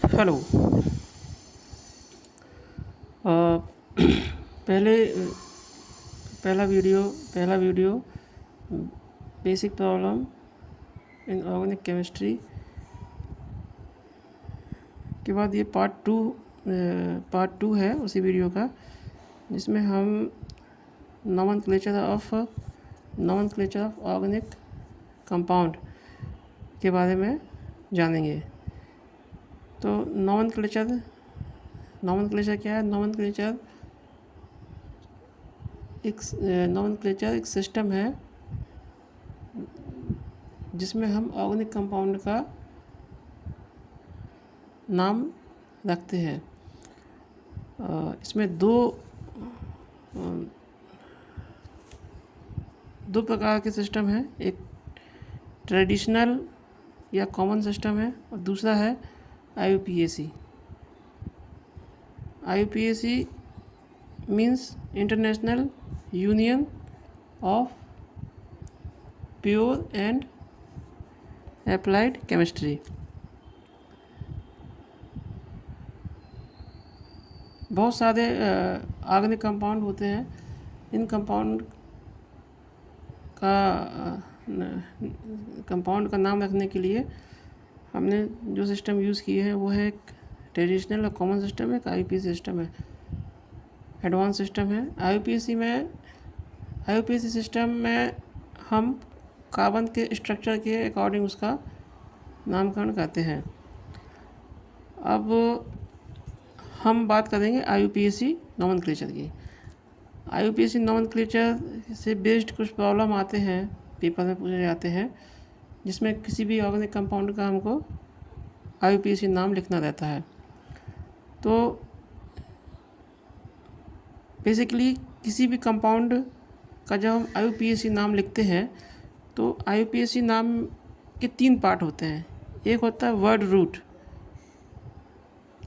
Hello. अ, पहले पहला video basic problem in organic chemistry के बाद ये पार्ट टू है उसी वीडियो का, जिसमें हम नॉमेनक्लेचर ऑफ ऑर्गेनिक कंपाउंड के बारे में जानेंगे। तो नॉमेनक्लेचर क्या है? नॉमेनक्लेचर एक सिस्टम है जिसमें हम ऑर्गेनिक कंपाउंड का नाम रखते हैं। इसमें दो प्रकार के सिस्टम हैं। एक ट्रेडिशनल या कॉमन सिस्टम है और दूसरा है IUPAC। IUPAC means international union of pure and applied chemistry. बहुत सारे ऑर्गेनिक कंपाउंड होते हैं। इन कंपाउंड का नाम रखने के लिए हमने जो सिस्टम यूज़ किए हैं वो है एक ट्रेडिशनल और कॉमन सिस्टम है, एक IUPAC सिस्टम है, एडवांस सिस्टम है। IUPAC सिस्टम में हम कार्बन के स्ट्रक्चर के अकॉर्डिंग उसका नामकरण करते हैं। अब हम बात करेंगे IUPAC नॉमेनक्लेचर की। IUPAC नॉमेनक्लेचर से बेस्ड कुछ प्रॉब्लम आते हैं, पेपर में पूछे जाते हैं, जिसमें किसी भी ऑर्गेनिक कंपाउंड का हमको IUPAC नाम लिखना रहता है। तो बेसिकली किसी भी कंपाउंड का जब हम IUPAC नाम लिखते हैं तो IUPAC नाम के 3 पार्ट होते हैं। एक होता है वर्ड रूट,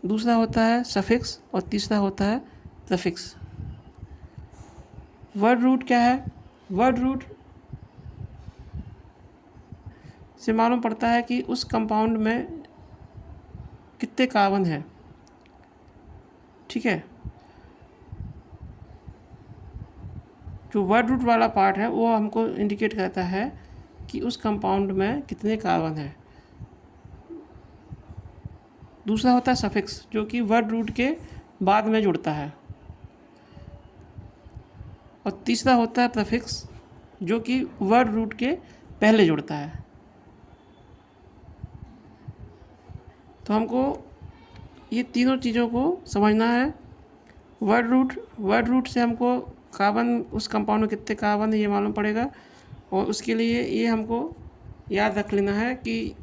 दूसरा होता है सफिक्स और तीसरा होता है प्रीफिक्स। वर्ड रूट क्या है? वर्ड रूट से मालूम पड़ता है कि उस कंपाउंड में कितने कार्बन है। ठीक है, जो वर्ड रूट वाला पार्ट है वो हमको इंडिकेट करता है कि उस कंपाउंड में कितने कार्बन है। दूसरा होता है सफिक्स, जो कि वर्ड रूट के बाद में जुड़ता है, और तीसरा होता है प्रीफिक्स, जो कि वर्ड रूट के पहले जुड़ता है। तो हमको ये तीनों चीज़ों को समझना है। वर्ड रूट से हमको कार्बन, उस कंपाउंड में कितने कार्बन है ये मालूम पड़ेगा, और उसके लिए ये हमको याद रख लेना है कि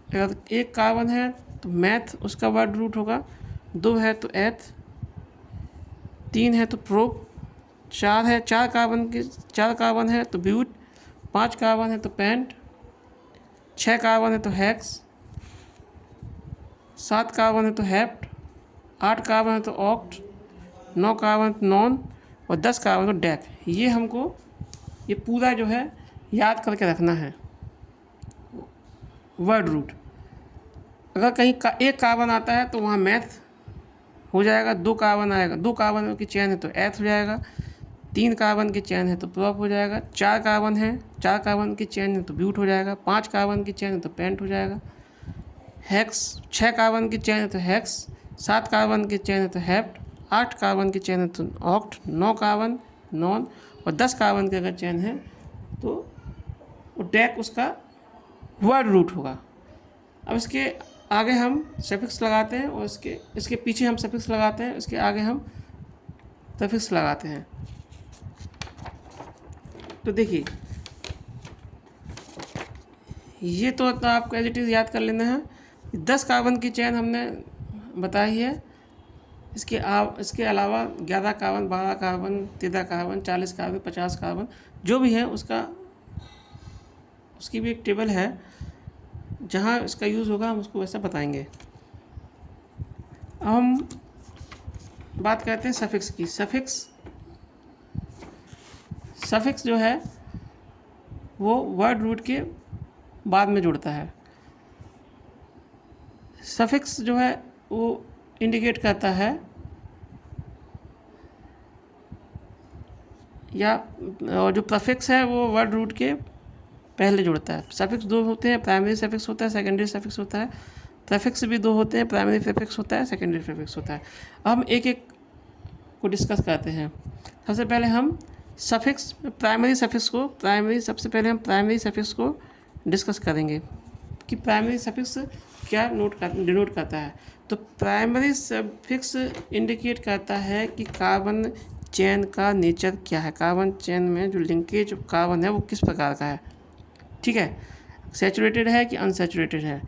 अगर 1 कार्बन है तो मैथ उसका वर्ड रूट होगा, 2 है तो एथ, 3 है तो प्रोप, 4 कार्बन है तो ब्यूट, 5 कार्बन है तो पेंट, 6 कार्बन है तो हेक्स, 7 कार्बन है तो हेप्ट, 8 कार्बन है तो ऑक्ट, 9 कार्बन तो नॉन, और 10 कार्बन तो डेक। ये हमको ये पूरा जो है याद करके रखना है वर्ड रूट। अगर कहीं एक कार्बन आता है तो वहाँ मैथ हो जाएगा, 2 कार्बन आएगा, 2 कार्बन की चेन है तो एथ हो जाएगा, 3 कार्बन की चेन है तो प्रोप हो जाएगा, 4 कार्बन की चेन है तो ब्यूट हो जाएगा, 5 कार्बन की चेन है तो पेंट हो जाएगा, हेक्स 6 कार्बन की चेन है तो हेक्स, 7 कार्बन की चेन है तो हेप्ट, 8 कार्बन की चेन है तो ऑक्ट, 9 कार्बन नॉन, और 10 कार्बन की अगर चेन है तो डेक उसका वर्ड रूट होगा। अब इसके आगे हम सफिक्स लगाते हैं और इसके पीछे हम सफिक्स लगाते हैं, इसके आगे हम प्रीफिक्स लगाते हैं। तो देखिए, ये तो आपको एज इट इज़ याद कर लेना है। 10 कार्बन की चेन हमने बताई है। इसके अलावा 11 carbon, 12 carbon, 13 carbon, 40 carbon, 50 carbon जो भी है उसकी भी एक टेबल है, जहाँ इसका यूज़ होगा हम उसको वैसा बताएंगे। अब हम बात करते हैं सफिक्स की। सफिक्स जो है वो वर्ड रूट के बाद में जुड़ता है। सफिक्स जो है वो इंडिकेट करता है, या और जो प्रीफिक्स है वो वर्ड रूट के पहले जुड़ता है। सफिक्स दो होते हैं, प्राइमरी सफिक्स होता है, सेकेंडरी सफिक्स होता है। प्रीफिक्स भी दो होते हैं, प्राइमरी प्रीफिक्स होता है, सेकेंडरी प्रीफिक्स होता है। अब हम एक एक को डिस्कस करते हैं। सबसे पहले हम सफिक्स सबसे पहले हम प्राइमरी सफिक्स को डिस्कस करेंगे कि प्राइमरी सफिक्स क्या डिनोट करता है। तो प्राइमरी सफिक्स इंडिकेट करता है कि कार्बन चेन का नेचर क्या है, कार्बन चेन में जो लिंकेज कार्बन है वो किस प्रकार का है, ठीक है, सैचुरेटेड है कि अनसैचुरेटेड है।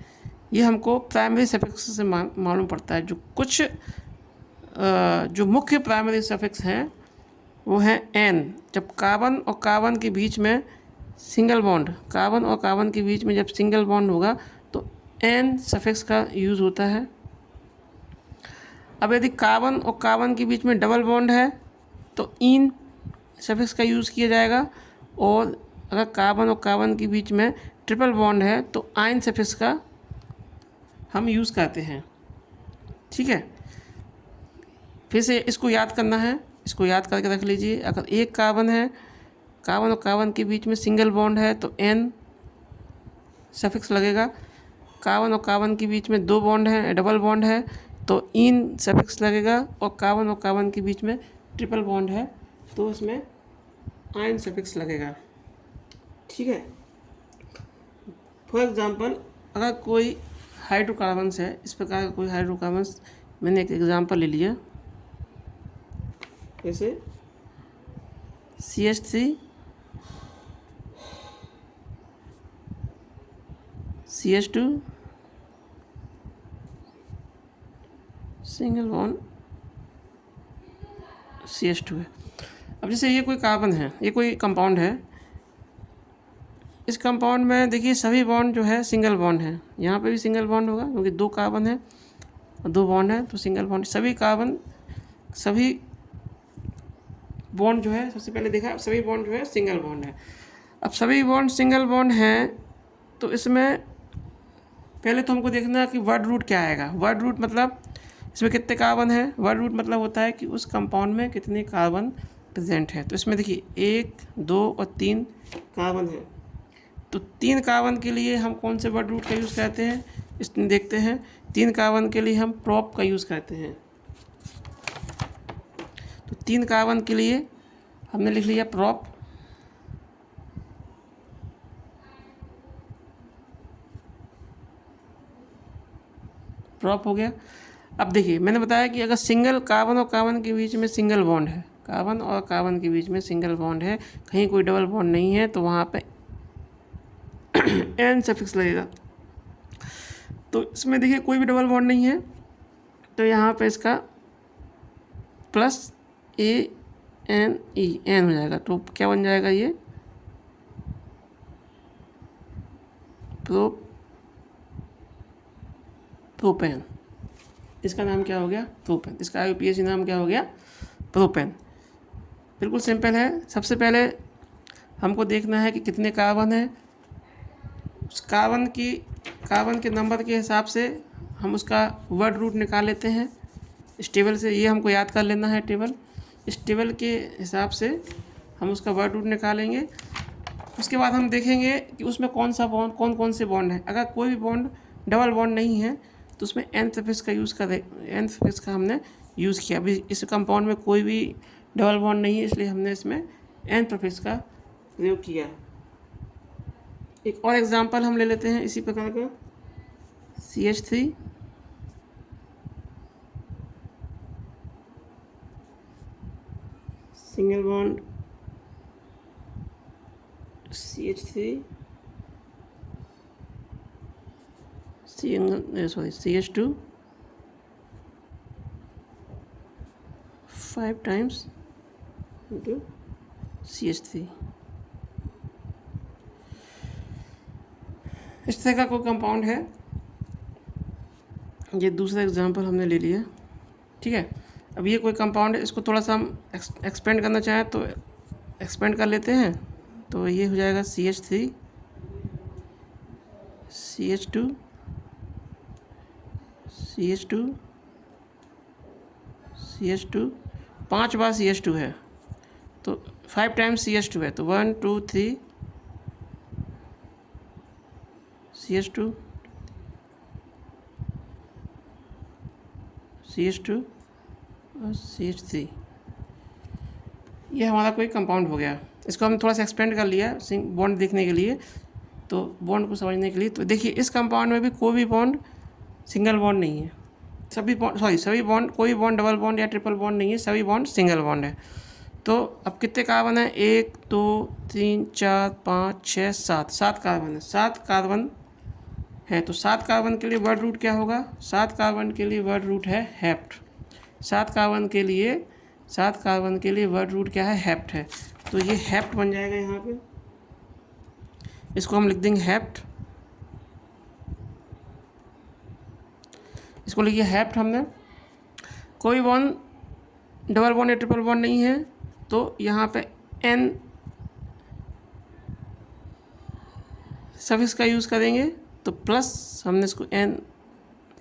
ये हमको प्राइमरी सफिक्स से मालूम पड़ता है। जो मुख्य प्राइमरी सफिक्स हैं वो है एन। जब कार्बन और कार्बन के बीच में सिंगल बॉन्ड, कार्बन और कार्बन के बीच में जब सिंगल बॉन्ड होगा तो एन सफिक्स का यूज़ होता है। अब यदि कार्बन और कार्बन के बीच में डबल बॉन्ड है तो इन सफिक्स का यूज़ किया जाएगा, और अगर कार्बन और कार्बन के बीच में ट्रिपल बॉन्ड है तो आइन सफिक्स का हम यूज़ करते हैं, ठीक है। फिर से इसको याद करना है, इसको याद करके रख लीजिए। अगर एक कार्बन है, कार्बन और कार्बन के बीच में सिंगल बॉन्ड है तो एन सफिक्स लगेगा। कार्बन और कार्बन के बीच में दो बॉन्ड है, डबल बॉन्ड है तो इन सफिक्स लगेगा, और कार्बन और कार्बन के बीच में ट्रिपल बॉन्ड है तो उसमें आइन सफिक्स लगेगा, ठीक है। फॉर एग्जांपल अगर कोई हाइड्रोकार्बन्स है, इस प्रकार का कोई हाइड्रोकार्बन्स, मैंने एक एग्जांपल ले लिया, जैसे CH3 CH2 single bond CH2 है। अब जैसे ये कोई कार्बन है, ये कोई कंपाउंड है, इस कंपाउंड में देखिए सभी बॉन्ड जो है सिंगल बॉन्ड है। यहाँ पे भी सिंगल बॉन्ड होगा क्योंकि दो कार्बन है और दो बॉन्ड है तो सिंगल बॉन्ड। सभी बॉन्ड जो है, सबसे पहले देखा सभी बॉन्ड जो है सिंगल बॉन्ड है। अब सभी बॉन्ड सिंगल बॉन्ड हैं तो इसमें पहले तो हमको देखना है कि वर्ड रूट क्या आएगा। वर्ड रूट मतलब इसमें कितने कार्बन है। वर्ड रूट मतलब होता है कि उस कंपाउंड में कितने कार्बन प्रेजेंट है। तो इसमें देखिए 1, 2 और 3 कार्बन है। तो 3 कार्बन के लिए हम कौन से वर्ड रूट का यूज़ करते हैं, इसमें देखते हैं। 3 कार्बन के लिए हम प्रॉप का यूज़ करते हैं। तो 3 कार्बन के लिए हमने लिख लिया प्रॉप। प्रॉप हो गया। अब देखिए मैंने बताया कि अगर सिंगल कार्बन और कार्बन के बीच में सिंगल बॉन्ड है, कार्बन और कार्बन के बीच में सिंगल बॉन्ड है, कहीं कोई डबल बॉन्ड नहीं है, तो वहाँ पे एन सफिक्स लगेगा। तो इसमें देखिए कोई भी डबल बॉन्ड नहीं है तो यहाँ पे इसका प्लस ANE एन हो जाएगा। तो क्या बन जाएगा ये प्रोपेन। इसका नाम क्या हो गया, प्रोपेन। इसका IUPAC नाम क्या हो गया, प्रोपेन। बिल्कुल सिंपल है। सबसे पहले हमको देखना है कि कितने कार्बन है। उस कार्बन के नंबर के हिसाब से हम उसका वर्ड रूट निकाल लेते हैं इस टेबल से। ये हमको याद कर लेना है टेबल। इस टेबल के हिसाब से हम उसका वर्ड रूट निकालेंगे। उसके बाद हम देखेंगे कि उसमें कौन कौन से बॉन्ड है। अगर कोई भी बॉन्ड डबल बॉन्ड नहीं है तो उसमें एन सफिक्स का यूज़ करें। एन सफिक्स का हमने यूज़ किया। अभी इस कंपाउंड में कोई भी डबल बॉन्ड नहीं है इसलिए हमने इसमें एन सफिक्स का प्रयोग किया। एक और एग्जांपल हम ले लेते हैं इसी प्रकार का, CH3 single bond CH2 5 times into CH3। इस तरह का कोई कंपाउंड है। ये दूसरा एग्जांपल हमने ले लिया, ठीक है। अब ये कोई कंपाउंड है, इसको थोड़ा सा हम एक्सपेंड करना चाहें तो एक्सपेंड कर लेते हैं। तो ये हो जाएगा CH3 CH2 CH2 CH2, 5 बार CH2 है तो 5 टाइम्स CH2 है तो 1 2 3 CH2 CH2 और CH3, ये हमारा कोई कंपाउंड हो गया। इसको हम थोड़ा सा एक्सपेंड कर लिया बॉन्ड देखने के लिए, तो बॉन्ड को समझने के लिए। तो देखिए इस कंपाउंड में भी कोई भी बॉन्ड सिंगल बॉन्ड नहीं है, सभी बॉन्ड, कोई बॉन्ड डबल बॉन्ड या ट्रिपल बॉन्ड नहीं है, सभी बॉन्ड सिंगल बॉन्ड है। तो अब कितने कार्बन है? 1 2 3 4 5 6 7, 7 कार्बन है। 7 कार्बन है तो 7 कार्बन के लिए वर्ड रूट क्या होगा? 7 कार्बन के लिए वर्ड रूट है हेप्ट। 7 कार्बन के लिए वर्ड रूट क्या है? हेप्ट है। तो ये हेप्ट बन जाएगा यहाँ पे, इसको हम लिख देंगे हेप्ट। इसको लिखिए हेप्ट। हमने कोई बॉन्ड डबल बॉन्ड या ट्रिपल बॉन्ड नहीं है तो यहाँ पे एन सफिक्स का यूज़ करेंगे, तो प्लस हमने इसको एन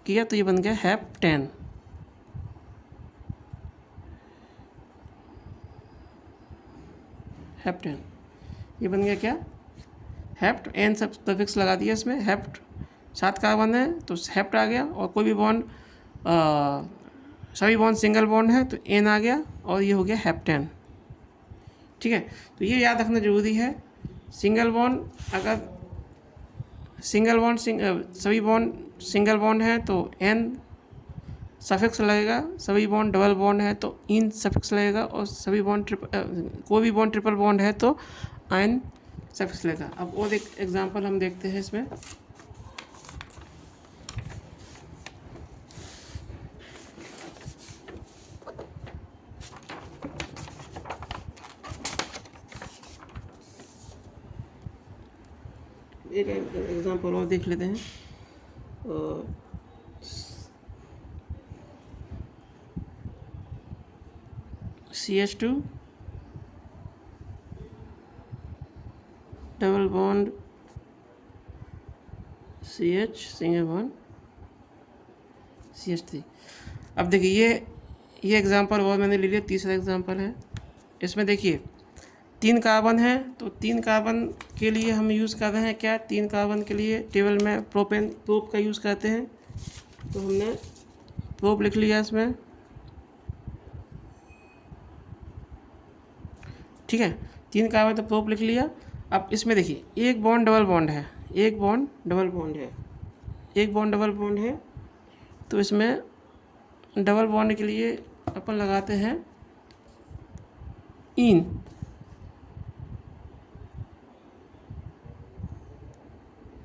किया तो ये बन गया हेप्टेन। हेप्टेन ये बन गया क्या? हेप्ट। एन सब सफिक्स लगा दिया इसमें। हेप्ट 7 कार्बन है तो हेप्ट आ गया, और कोई भी बॉन्ड सभी बॉन्ड सिंगल बॉन्ड है तो एन आ गया, और ये हो गया हेप्टेन। ठीक है, तो ये याद रखना ज़रूरी है। सिंगल बॉन्ड, अगर सिंगल बॉन्ड सभी बॉन्ड सिंगल बॉन्ड है तो एन सफिक्स लगेगा, सभी बॉन्ड डबल बॉन्ड है तो इन सफिक्स लगेगा, और सभी बॉन्ड कोई भी बॉन्ड ट्रिपल बॉन्ड है तो आइन सफिक्स लगेगा। अब और एक एग्जांपल हम देखते हैं इसमें। एक एग्जांपल और देख लेते हैं। CH2 double bond CH single bond CH3। अब देखिए ये एग्जांपल और मैंने ले लिया। तीसरा एग्जांपल है, इसमें देखिए 3 कार्बन है तो 3 कार्बन के लिए हम यूज़ कर रहे हैं क्या? 3 कार्बन के लिए टेबल में प्रोप का यूज़ करते हैं, तो हमने प्रोप लिख लिया इसमें। ठीक है, 3 कार्बन तो प्रोप लिख लिया। अब इसमें देखिए एक बॉन्ड डबल बॉन्ड है, एक बॉन्ड डबल बॉन्ड है, तो इसमें डबल बॉन्ड के लिए अपन लगाते हैं इन।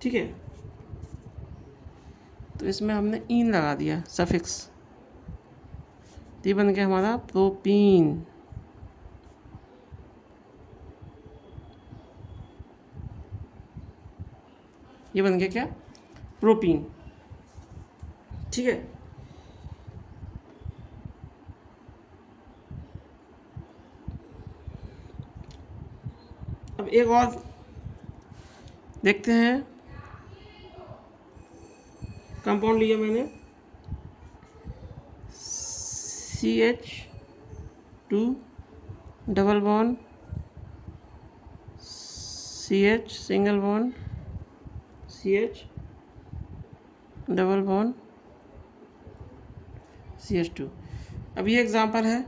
ठीक है, तो इसमें हमने इन लगा दिया सफिक्स, तो ये बन गया हमारा प्रोपीन। ये बन गया क्या? प्रोपीन। ठीक है, अब एक और देखते हैं। कंपाउंड लिया मैंने CH2 double bond CH single bond CH double bond CH2। अब ये एग्जांपल है।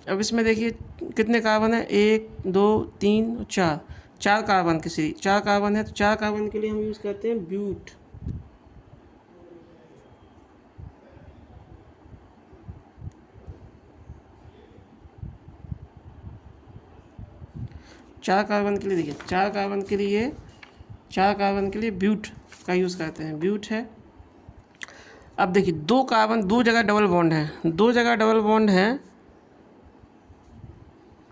अब इसमें देखिए कितने कार्बन है? 1 2 3 4, 4 कार्बन की सीरीज। 4 कार्बन है तो 4 कार्बन के लिए हम यूज़ करते हैं ब्यूट। चार कार्बन के लिए देखिए, 4 कार्बन के लिए ब्यूट का यूज़ करते हैं, ब्यूट है। अब देखिए 2 कार्बन, 2 जगह डबल बॉन्ड है, 2 जगह डबल बॉन्ड है,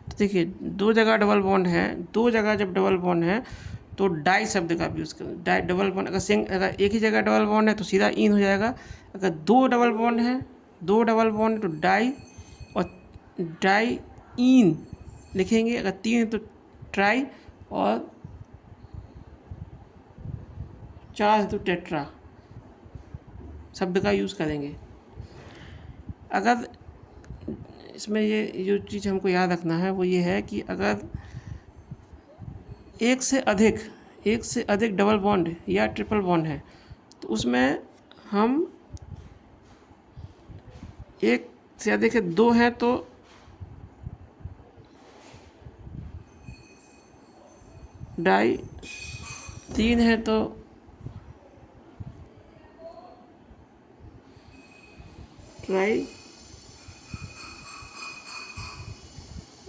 तो देखिए 2 जगह डबल बॉन्ड है, 2 जगह जब डबल बॉन्ड है तो डाई शब्द का यूज़ करें। डाई डबल बॉन्ड, अगर एक ही जगह डबल बॉन्ड है तो सीधा इन हो जाएगा। अगर 2 डबल बॉन्ड है, 2 डबल बॉन्ड तो डाई, और डाई इन लिखेंगे। अगर 3 है तो ट्राई, और 4 है तो टेट्रा शब्द का यूज़ करेंगे। अगर इसमें ये जो चीज़ हमको याद रखना है वो ये है कि अगर एक से अधिक डबल बॉन्ड या ट्रिपल बॉन्ड है तो उसमें हम एक से अधिक है, दो हैं तो डाई, तीन है तो ट्राई,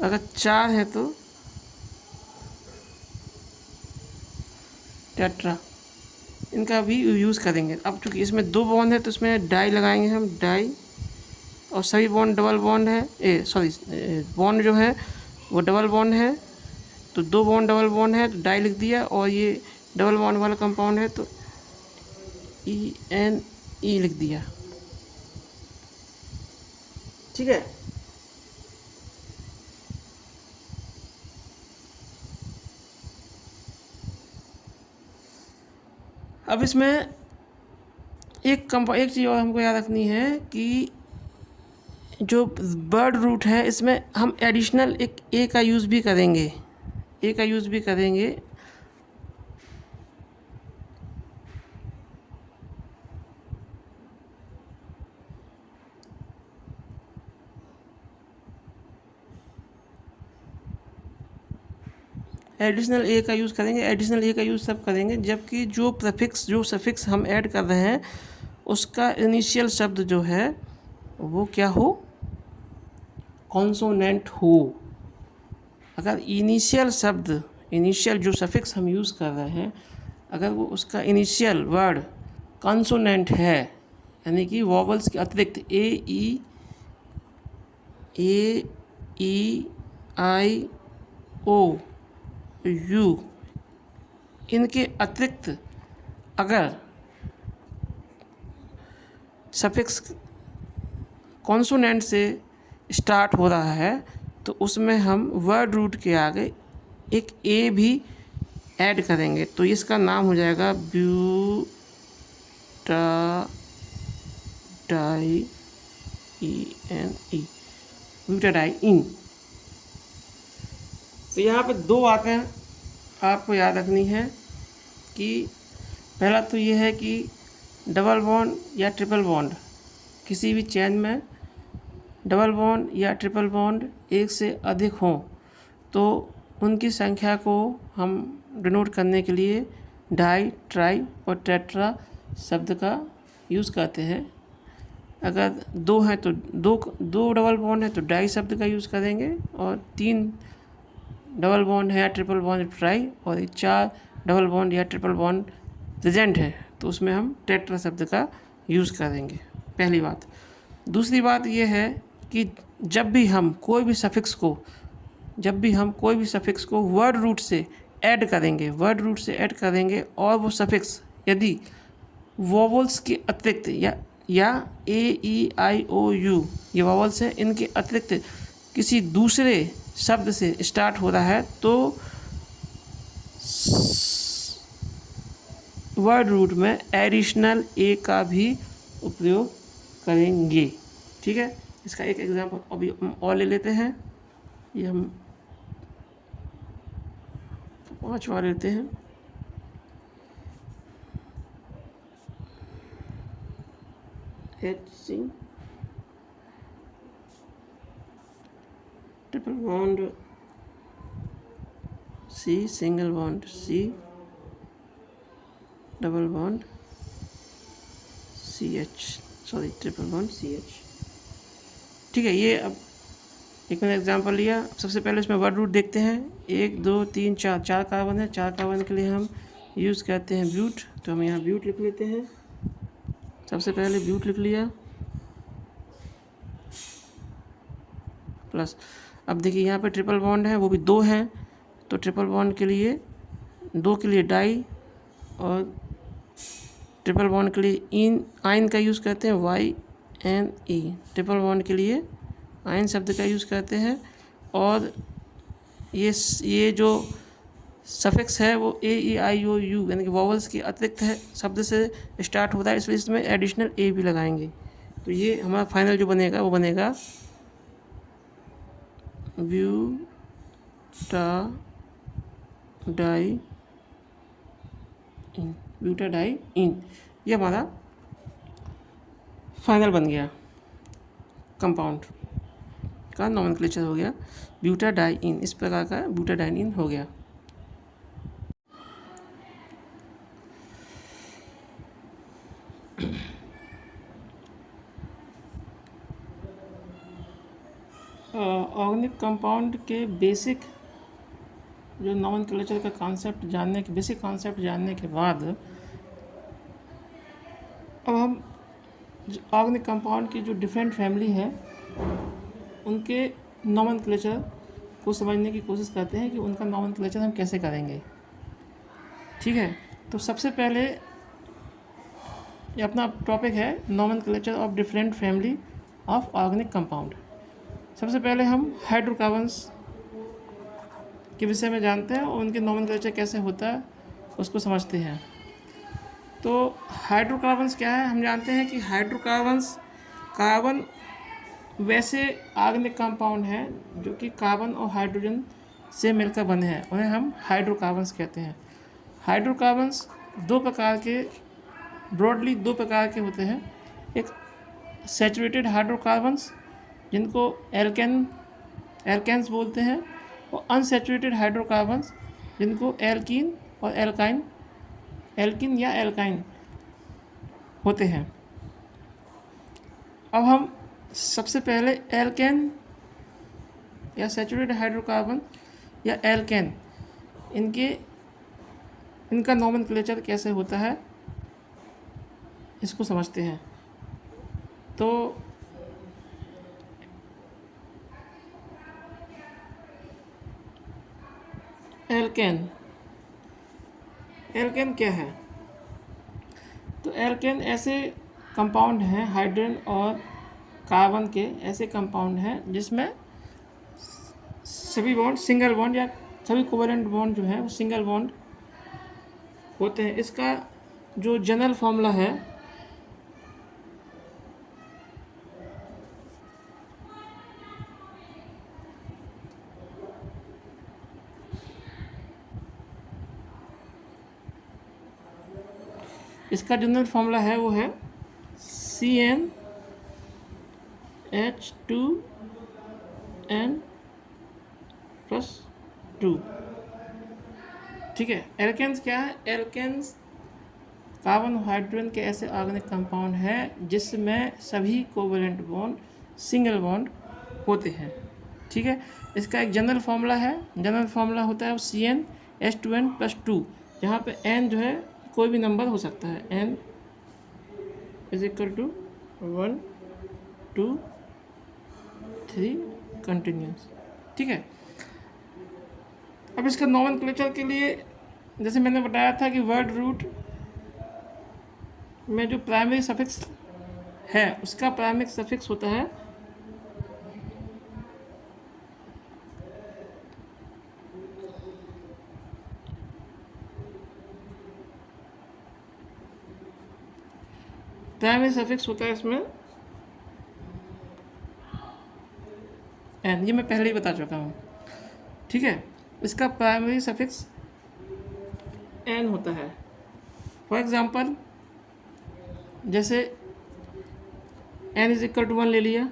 अगर चार है तो टेट्रा, इनका भी यूज़ करेंगे। अब चूँकि इसमें दो बॉन्ड है तो इसमें डाई लगाएंगे हम, डाई, और सभी बॉन्ड डबल बॉन्ड है, बॉन्ड जो है वो डबल बॉन्ड है तो दो बॉन्ड डबल बॉन्ड है तो डाई लिख दिया, और ये डबल बॉन्ड वाला कंपाउंड है तो ENE लिख दिया। ठीक है, अब इसमें एक चीज़ और हमको याद रखनी है कि जो वर्ड रूट है इसमें हम एडिशनल एक ए का यूज़ भी करेंगे, ए का यूज़ भी करेंगे। एडिशनल ए का यूज़ करेंगे, एडिशनल ए का यूज़ सब करेंगे जबकि जो सफिक्स हम ऐड कर रहे हैं उसका इनिशियल शब्द जो है वो क्या हो, कॉन्सोनेंट हो। अगर इनिशियल जो सफिक्स हम यूज़ कर रहे हैं अगर वो उसका इनिशियल वर्ड कॉन्सोनेंट है, यानी कि वॉवल्स के अतिरिक्त ए ई आई ओ यू इनके अतिरिक्त अगर सफिक्स कॉन्सोनेंट से स्टार्ट हो रहा है तो उसमें हम वर्ड रूट के आगे एक ए भी ऐड करेंगे तो इसका नाम हो जाएगा ब्यूटाडाइईन। तो यहाँ पे दो बातें आपको याद रखनी है कि पहला तो ये है कि डबल बॉन्ड या ट्रिपल बॉन्ड किसी भी चेन में डबल बॉन्ड या ट्रिपल बॉन्ड एक से अधिक हों तो उनकी संख्या को हम डिनोट करने के लिए डाई, ट्राई और टेट्रा शब्द का यूज़ करते हैं। अगर दो हैं तो दो डबल बॉन्ड है तो डाई शब्द का यूज़ करेंगे, और तीन डबल बॉन्ड है या ट्रिपल बॉन्ड ट्राई, और चार डबल बॉन्ड या ट्रिपल बॉन्ड प्रेजेंट है तो उसमें हम टेट्रा शब्द का यूज़ करेंगे, पहली बात। दूसरी बात यह है कि जब भी हम कोई भी सफिक्स को वर्ड रूट से ऐड करेंगे और वो सफिक्स यदि वॉवल्स के अतिरिक्त या ए ई आई ओ यू ये वॉवल्स हैं, इनके अतिरिक्त किसी दूसरे शब्द से स्टार्ट हो रहा है तो वर्ड रूट में एडिशनल ए का भी उपयोग करेंगे। ठीक है, इसका एक एग्जांपल अभी हम और ले लेते हैं। ये हम 5वां लेते हैं। HC triple bond C single bond C double bond triple bond CH। ठीक है, ये अब एक मैंने एग्जांपल लिया। सबसे पहले इसमें वर्ड रूट देखते हैं। 1 2 3 4 4 कार्बन है। 4 कार्बन के लिए हम यूज़ करते हैं ब्यूट, तो हम यहाँ ब्यूट लिख लेते हैं। सबसे पहले ब्यूट लिख लिया प्लस। अब देखिए यहाँ पे ट्रिपल बॉन्ड है, वो भी 2 हैं, तो ट्रिपल बॉन्ड के लिए 2 के लिए डाई, और ट्रिपल बॉन्ड के लिए आइन का यूज़ करते हैं YNE। ट्रिपल बॉन्ड के लिए आइन शब्द का यूज़ करते हैं, और ये जो सफिक्स है वो AEIOU यानी कि वॉवल्स के अतिरिक्त है शब्द से स्टार्ट होता है, इसलिए इसमें एडिशनल ए भी लगाएंगे। तो ये हमारा फाइनल जो बनेगा वो बनेगा ब्यूटाडाई इन, ब्यूटाडाइइन, ये हमारा फाइनल बन गया, कंपाउंड का नॉमेनक्लेचर हो गया ब्यूटाडाइइन, इस प्रकार का ब्यूटाडाइइन हो गया। ऑर्गेनिक कंपाउंड के बेसिक जो नॉमेनक्लेचर का कॉन्सेप्ट जानने के बेसिक कॉन्सेप्ट जानने के बाद अब हम ऑर्गेनिक कंपाउंड की जो डिफरेंट फैमिली है उनके नॉमेनक्लेचर को समझने की कोशिश करते हैं कि उनका नॉमेनक्लेचर हम कैसे करेंगे। ठीक है, तो सबसे पहले ये अपना टॉपिक है nomenclature of different family of organic compound. सबसे पहले हम हाइड्रोकार्बन्स के विषय में जानते हैं और उनके नॉमेनक्लेचर कैसे होता है उसको समझते हैं। तो हाइड्रोकार्बन्स क्या है, हम जानते हैं कि हाइड्रोकार्बन्स कार्बन वैसे ऑर्गेनिक कंपाउंड हैं जो कि कार्बन और हाइड्रोजन से मिलकर बने हैं, उन्हें हम हाइड्रोकार्बन्स कहते हैं। हाइड्रोकार्बन्स ब्रॉडली दो प्रकार के होते हैं। एक सैचुरेटेड हाइड्रोकार्बन्स जिनको एल्केन्स बोलते हैं, और अनसैचुरेटेड हाइड्रोकार्बन्स जिनको एल्कीन और एल्किन या एल्काइन होते हैं। अब हम सबसे पहले एल्केन या सैचुरेटेड हाइड्रोकार्बन या एल्केन इनका नॉमेनक्लेचर कैसे होता है इसको समझते हैं। तो एल्केन क्या है? तो एल्केन ऐसे कंपाउंड हैं, हाइड्रोजन और कार्बन के ऐसे कंपाउंड हैं जिसमें सभी बॉन्ड सिंगल बॉन्ड या सभी कोवेलेंट बॉन्ड जो है वो सिंगल बॉन्ड होते हैं। इसका जो जनरल फॉर्मूला है वो है CnH2n+2। ठीक है, एल्केन्स क्या है? एल्केन्स कार्बन और हाइड्रोजन के ऐसे ऑर्गेनिक कंपाउंड हैं जिसमें सभी कोवेलेंट बॉन्ड सिंगल बॉन्ड होते हैं। ठीक है, इसका एक जनरल फार्मूला होता है CnH2n+2, जहाँ पे n जो है कोई भी नंबर हो सकता है, n = 1 2 3 कंटिन्यूस। ठीक है, अब इसका नॉमेनक्लेचर के लिए जैसे मैंने बताया था कि वर्ड रूट में जो प्राइमरी सफिक्स है उसका प्राइमरी सफिक्स होता है इसमें n, ये मैं पहले ही बता चुका हूँ। ठीक है, इसका प्राइमरी सफिक्स n होता है। फॉर एग्जांपल जैसे n = 1 ले लिया,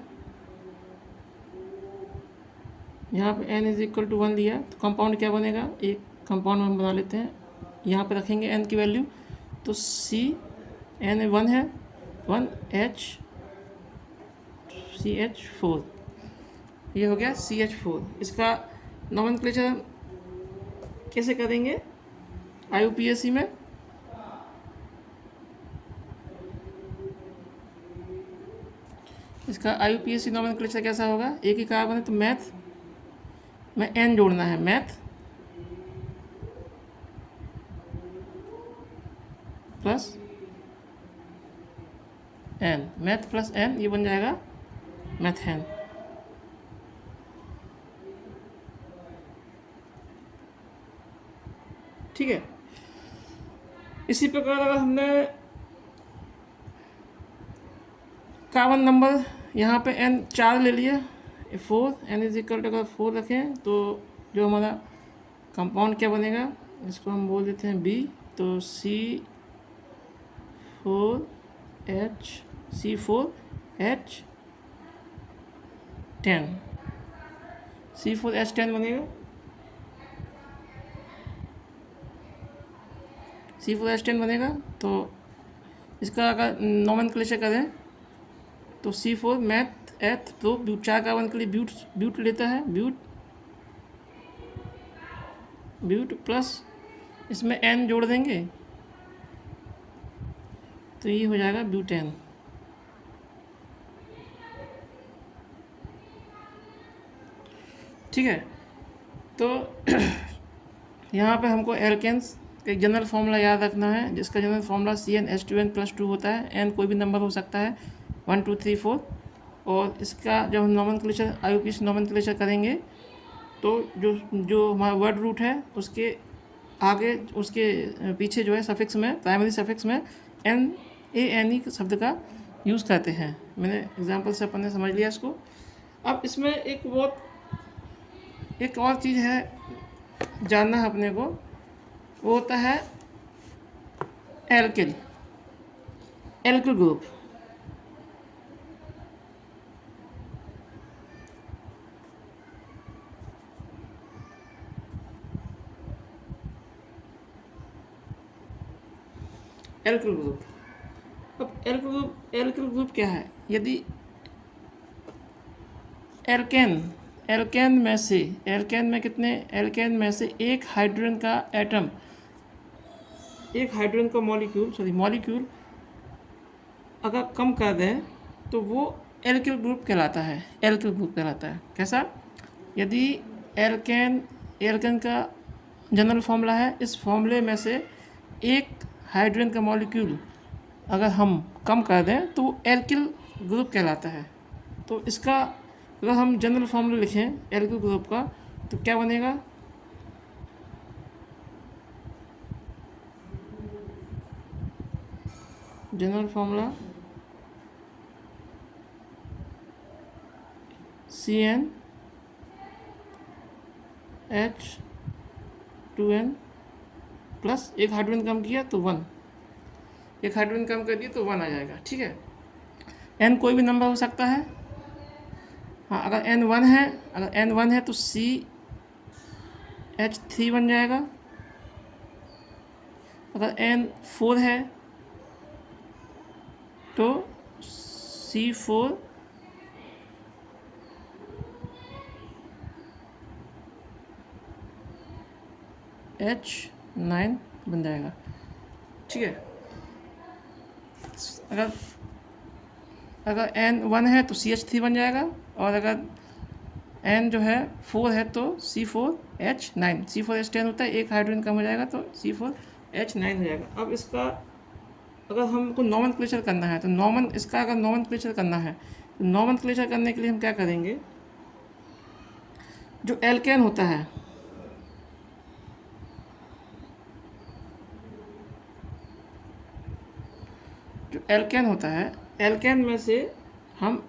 यहाँ पे n = 1 लिया तो कंपाउंड क्या बनेगा? एक कंपाउंड हम बना लेते हैं, यहाँ पे रखेंगे n की वैल्यू, तो CN1 है 1CH4, ये हो गया CH4। इसका नॉमेनक्लेचर कैसे करेंगे IUPAC में? इसका IUPAC नॉमेनक्लेचर कैसा होगा? एक ही कार्बन है तो मैथ में n जोड़ना है, मैथ प्लस n, ये बन जाएगा मैथेन। ठीक है, इसी प्रकार अगर हमने कार्बन नंबर यहाँ पे n 4 ले लिया, four, n is equal to अगर 4 रखें तो जो हमारा कंपाउंड क्या बनेगा, इसको हम बोल देते हैं बी। तो C4H10 C4H10 बनेगा। C4H10 बनेगा। तो इसका अगर नोमेनक्लेचर करें तो C4 मैथ एथ तो ब्यूट, 4 कार्बन के लिए ब्यूट लेता है, ब्यूट प्लस इसमें N जोड़ देंगे तो ये हो जाएगा ब्यूटेन। ठीक है। तो यहाँ पे हमको एल्केन्स एक जनरल फार्मूला याद रखना है, जिसका जनरल फार्मूला CnH2n+2 होता है। n कोई भी नंबर हो सकता है, 1 2 3 4। और इसका जब हम नोमेनक्लेचर IUPAC नोमेनक्लेचर करेंगे तो जो हमारा वर्ड रूट है उसके आगे, उसके पीछे जो है सफिक्स में, प्राइमरी सफिक्स में NANE शब्द का यूज़ करते हैं। मैंने एग्जांपल से अपन ने समझ लिया इसको। अब इसमें एक और चीज़ है जानना है अपने को, वो होता है एल्किल ग्रुप। एल्किल ग्रुप, अब एल्किल ग्रुप क्या है? यदि एल्केन में से एक हाइड्रोजन का एटम, एक हाइड्रोजन का मॉलिक्यूल अगर कम कर दें तो वो एल्किल ग्रुप कहलाता है। कैसा? यदि एल्केन का जनरल फार्मूला है, इस फार्मूले में से एक हाइड्रोजन का मॉलिक्यूल अगर हम कम कर दें तो वो एल्किल ग्रुप कहलाता है। तो इसका अगर हम जनरल फार्मूला लिखें एल्किल ग्रुप का तो क्या बनेगा? जनरल फार्मूला CnH2n प्लस एक हाइड्रोजन कम किया तो 1, एक हाइड्रोजन कम कर दिया तो 1 आ जाएगा। ठीक है। n कोई भी नंबर हो सकता है। हाँ, अगर n 1 है तो CH3 बन जाएगा। अगर n 4 है तो C4H9 बन जाएगा। ठीक है। अगर n 1 है तो CH3 बन जाएगा, और अगर n जो है 4 है तो C4H10 होता है, एक हाइड्रोजन कम हो जाएगा तो C4H9 हो जाएगा। अब इसका अगर हमको नोमेनक्लेचर करना है तो अगर नोमेनक्लेचर करना है तो नोमेनक्लेचर करने के लिए हम क्या करेंगे? जो एल्केन होता है, एल्केन में से हम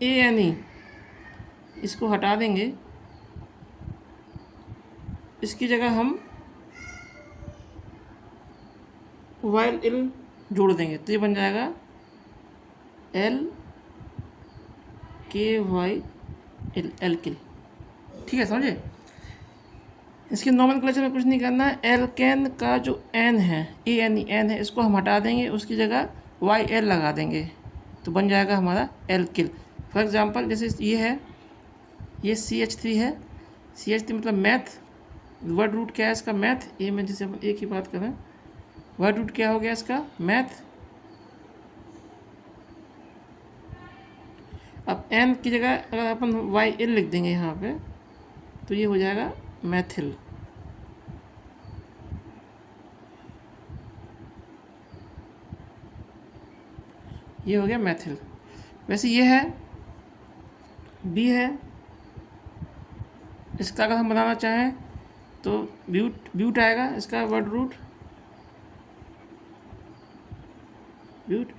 ANE इसको हटा देंगे, इसकी जगह हम YL जोड़ देंगे तो ये बन जाएगा LKYL, एल्किल। ठीक है, समझे? इसके नोमेनक्लेचर में कुछ नहीं करना है। एल्केन का जो N है, ANE है, इसको हम हटा देंगे, उसकी जगह YL लगा देंगे तो बन जाएगा हमारा एल्किल। फॉर एग्जांपल जैसे ये है, ये CH3 है, CH3 मतलब मैथ, वर्ड रूट क्या है इसका? मैथ। ये में जैसे हम एक ही बात करें, वर्ड रूट क्या हो गया इसका? मैथ। अब N की जगह अगर अपन YL लिख देंगे यहाँ पे तो ये हो जाएगा मैथिल। ये हो गया मैथिल। वैसे ये है B है, इसका अगर हम बनाना चाहें तो ब्यूट आएगा, इसका word root bute.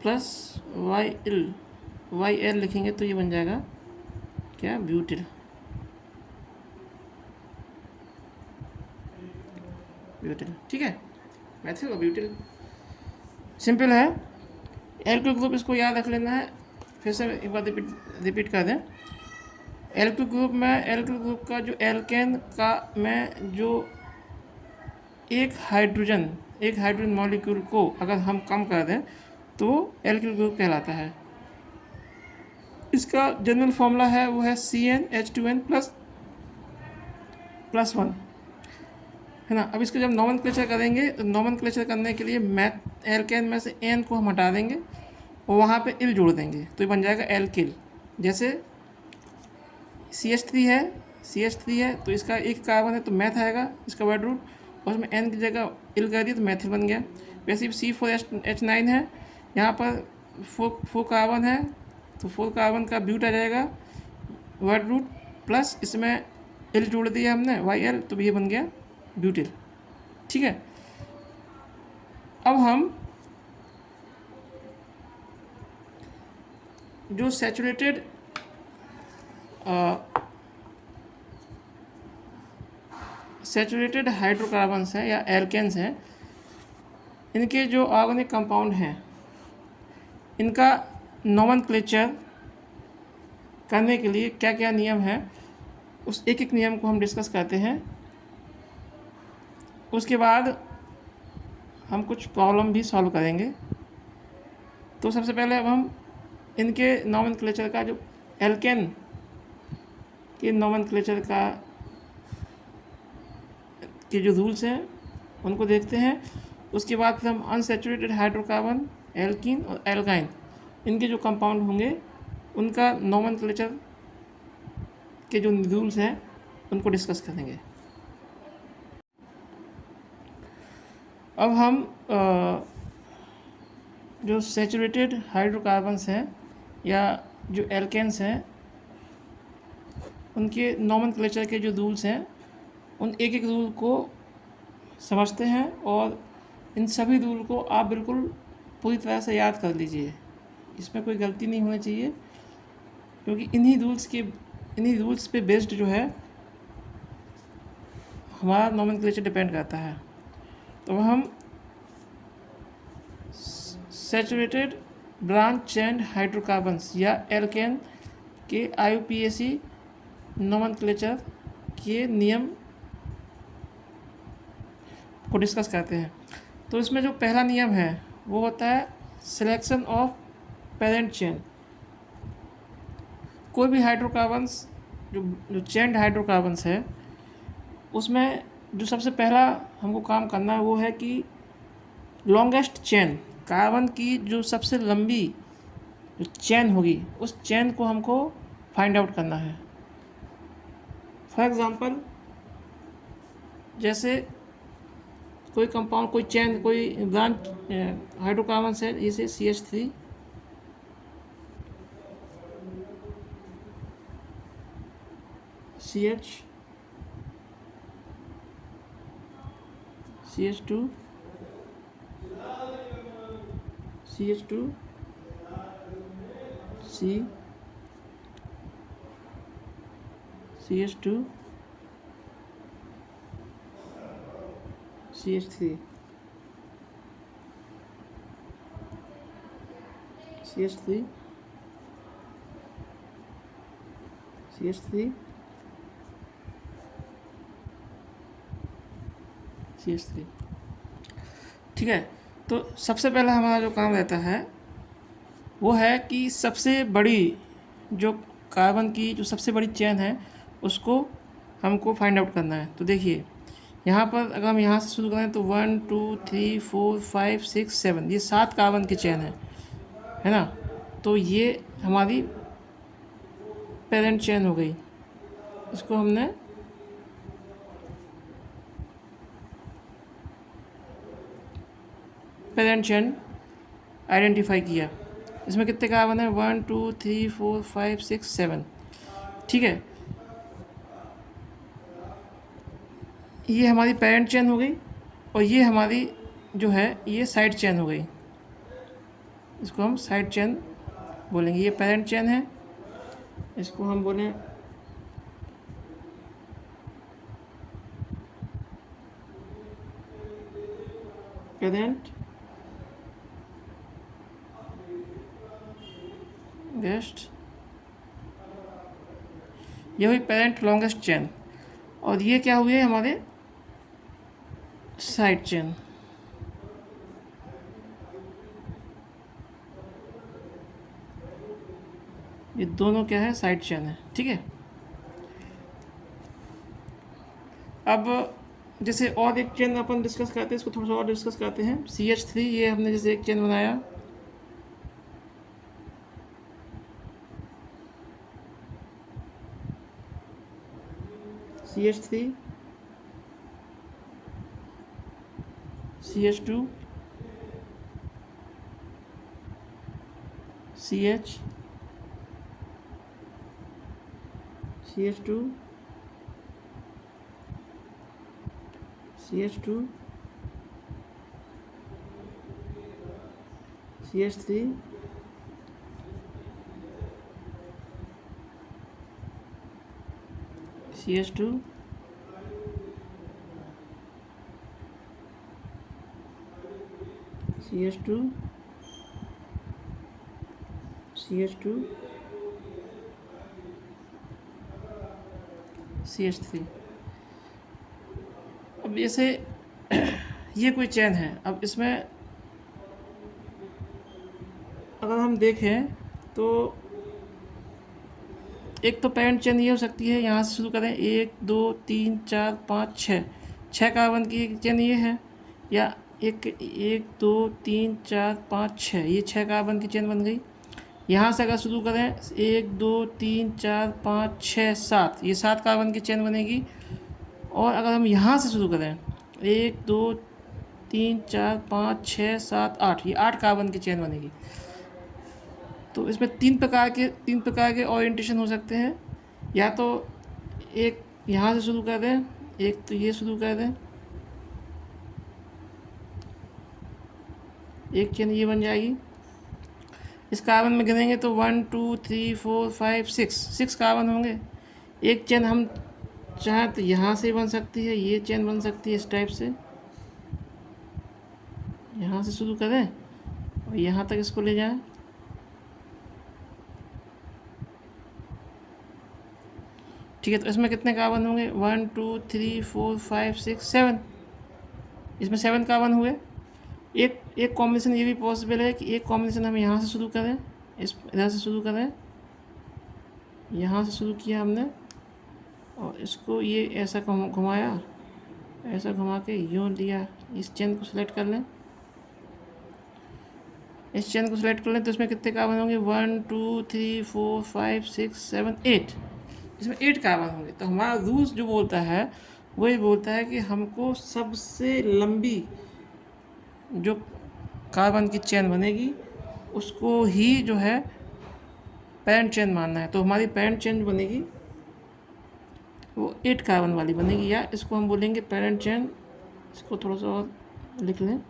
Plus Y L लिखेंगे तो ये बन जाएगा क्या, ब्यूटिल। ब्यूटिल, ठीक है, मैथिल और ब्यूटिल सिंपल है। एल्किल ग्रुप इसको याद रख लेना है। फिर से एक बार रिपीट कर दें। एल्किल ग्रुप में एल्किल ग्रुप का जो एल्केन का में जो एक हाइड्रोजन मॉलिक्यूल को अगर हम कम कर दें तो एल्किल ग्रुप कहलाता है। इसका जनरल फॉर्मूला है वो है CnH2n प्लस 1, है ना। अब इसको जब नॉमेनक्लेचर करेंगे तो नॉमेनक्लेचर करने के लिए मैथ एल्केन में से एन को हम हटा देंगे और वहाँ पे इल जोड़ देंगे तो ये बन जाएगा एल्किल। जैसे CH3 है तो इसका एक कार्बन है तो मैथ आएगा इसका वर्ड रूट, और उसमें एन की जगह इल कर दिया तो मैथिल बन गया। वैसे ही C4H9 है, यहाँ पर फोर कार्बन है तो 4 कार्बन का ब्यूट आ जाएगा वर्ड रूट, प्लस इसमें इल जोड़ दिया हमने YL तो ये बन गया ब्यूटिल, ठीक है। अब हम जो सैचुरेटेड हाइड्रोकार्बन्स हैं या एल्केन्स हैं, इनके जो ऑर्गेनिक कंपाउंड हैं इनका नॉमेनक्लेचर करने के लिए क्या क्या नियम है उस एक एक नियम को हम डिस्कस करते हैं। उसके बाद हम कुछ प्रॉब्लम भी सॉल्व करेंगे। तो सबसे पहले अब हम इनके नॉमेनक्लेचर का जो एल्केन के नॉमेनक्लेचर के जो रूल्स हैं उनको देखते हैं। उसके बाद फिर हम अनसैचुरेटेड हाइड्रोकार्बन, एल्कीन और एल्काइन, इनके जो कंपाउंड होंगे उनका नॉमेनक्लेचर के जो रूल्स हैं उनको डिस्कस करेंगे। अब हम जो सैचुरेटेड हाइड्रोकार्बन्स हैं या जो एल्केन्स हैं उनके नॉमेनक्लेचर के जो रूल्स हैं उन एक एक रूल को समझते हैं, और इन सभी रूल को आप बिल्कुल पूरी तरह से याद कर लीजिए, इसमें कोई गलती नहीं होनी चाहिए, क्योंकि इन्हीं रूल्स पे बेस्ड जो है हमारा नॉमेनक्लेचर डिपेंड करता है। तो हम सैचुरेटेड ब्रांच चेन हाइड्रोकार्बन्स या एल्केन के IUPAC नॉमेनक्लेचर के नियम को डिस्कस करते हैं। तो इसमें जो पहला नियम है वो होता है सिलेक्शन ऑफ पेरेंट चेन। कोई भी हाइड्रोकार्बन्स जो चेन्ड हाइड्रोकार्बन्स है उसमें जो सबसे पहला हमको काम करना है वो है कि लॉन्गेस्ट चेन, कार्बन की जो सबसे लंबी जो चेन होगी उस चेन को हमको फाइंड आउट करना है। फॉर एग्ज़ाम्पल जैसे कोई कंपाउंड, कोई चेन, कोई ब्रांच हाइड्रोकार्बन है, जैसे CH3, CH2, C, CH2, CH3, CH3, CH3, CH3, ठीक है। तो सबसे पहला हमारा जो काम रहता है वो है कि सबसे बड़ी जो कार्बन की जो सबसे बड़ी चेन है उसको हमको फाइंड आउट करना है। तो देखिए यहाँ पर अगर हम यहाँ से शुरू करें तो 1 2 3 4 5 6 7 ये 7 कार्बन की चेन है ना। तो ये हमारी पेरेंट चेन हो गई, इसको हमने पेरेंट चेन आइडेंटिफाई किया। इसमें कितने कार्बन है, 1 2 3 4 5 6 7, ठीक है। ये हमारी पेरेंट चेन हो गई और ये हमारी जो है ये साइड चेन हो गई। इसको हम साइड चेन बोलेंगे। ये पेरेंट चेन है, इसको हम बोलें पेरेंट गेस्ट, ये हुई पेरेंट लॉन्गेस्ट चेन। और ये क्या हुए हमारे साइड चेन। ये दोनों क्या है, साइड चेन है, ठीक है। अब जैसे और एक चेन अपन डिस्कस करते हैं, इसको थोड़ा सा और डिस्कस करते हैं। CH3, ये हमने जैसे एक चेन बनाया, CH3, CH2, CH, CH2, CH2, CH3, CH2, CH2, CH2, CH3। अब जैसे ये कोई चेन है, अब इसमें अगर हम देखें तो एक तो पेरेंट चेन ये हो सकती है, यहाँ से शुरू करें 1 2 3 4 5 6, 6 कार्बन की एक चेन ये है, या 1 2 3 4 5 6, ये 6 कार्बन की चेन बन गई। यहाँ से अगर शुरू करें 1 2 3 4 5 6 7, ये 7 कार्बन की चेन बनेगी। और अगर हम यहाँ से शुरू करें 1 2 3 4 5 6 7 8, ये 8 कार्बन की चेन बनेगी। तो इसमें तीन प्रकार के ओरिएंटेशन हो सकते हैं। या तो एक यहाँ से शुरू कर दें, एक तो ये शुरू कर दें, एक चेन ये बन जाएगी। इस कार्बन में गिनेंगे तो 1 2 3 4 5 6 कार्बन होंगे। एक चेन हम चाहें तो यहाँ से बन सकती है, ये चेन बन सकती है इस टाइप से, यहाँ से शुरू करें और यहाँ तक इसको ले जाएं। ठीक है, तो इसमें कितने कार्बन होंगे, 1 2 3 4 5 6 7, इसमें 7 कार्बन हुए। एक कॉम्बिनेशन ये भी पॉसिबल है कि एक कॉम्बिनेशन हम यहाँ से शुरू करें, इस इधर से शुरू करें, यहाँ से शुरू किया हमने और इसको ये ऐसा घुमाया, ऐसा घुमा के यूँ लिया। इस चेन को सिलेक्ट कर लें, इस चेन को सिलेक्ट कर लें तो इसमें कितने कार्बन होंगे, 1 2 3 4 5 6 7 8, इसमें 8 कार्बन होंगे। तो हमारा रूल्स जो बोलता है वही बोलता है कि हमको सबसे लंबी जो कार्बन की चेन बनेगी उसको ही जो है पेरेंट चेन मानना है। तो हमारी पेरेंट चेन बनेगी वो 8 कार्बन वाली बनेगी, या इसको हम बोलेंगे पेरेंट चेन। इसको थोड़ा सा और लिख लें,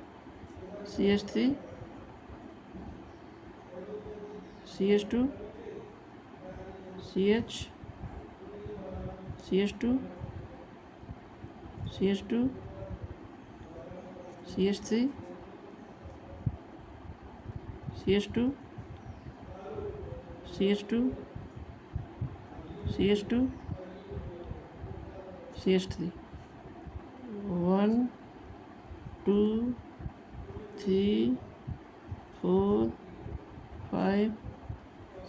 CH3, CH2, CH, CH2, CH2, CH3, CH2, CH2, CH2, CH3, 1 2 3 4 5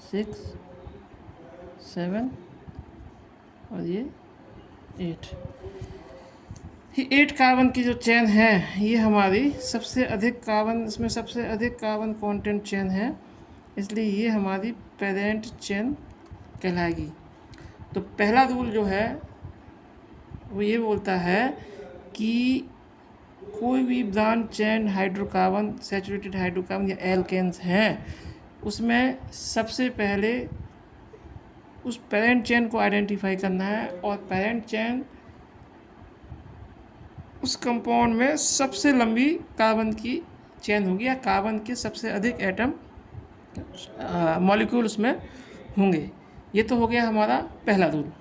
6 7 और ये 8। ये 8 कार्बन की जो चेन है ये हमारी सबसे अधिक कार्बन, इसमें सबसे अधिक कार्बन कंटेंट चेन है, इसलिए ये हमारी पेरेंट चेन कहलाएगी। तो पहला रूल जो है वो ये बोलता है कि कोई भी branch chain hydrocarbon, saturated hydrocarbon या एल्केन्स हैं, उसमें सबसे पहले उस पेरेंट चेन को आइडेंटिफाई करना है, और पेरेंट चेन उस कंपाउंड में सबसे लंबी कार्बन की चेन होगी या कार्बन के सबसे अधिक एटम मॉलिक्यूल उसमें होंगे। ये तो हो गया हमारा पहला रूल।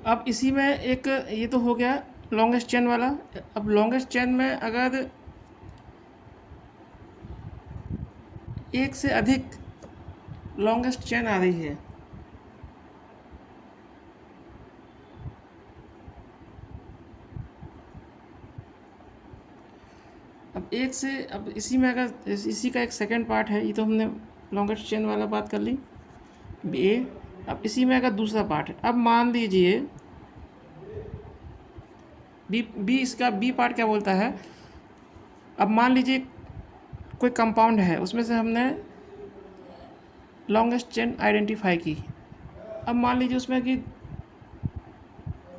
अब इसी में एक ये तो हो गया लॉन्गेस्ट चेन वाला। अब लॉन्गेस्ट चेन में अगर एक से अधिक लॉन्गेस्ट चेन आ रही है, अब इसी में अगर इसी का एक सेकंड पार्ट है, ये तो हमने लॉन्गेस्ट चेन वाला बात कर ली ए। अब इसी में अगर दूसरा पार्ट है, अब मान लीजिए बी इसका बी पार्ट क्या बोलता है। अब मान लीजिए कोई कंपाउंड है, उसमें से हमने लॉन्गेस्ट चेन आइडेंटिफाई की। अब मान लीजिए उसमें कि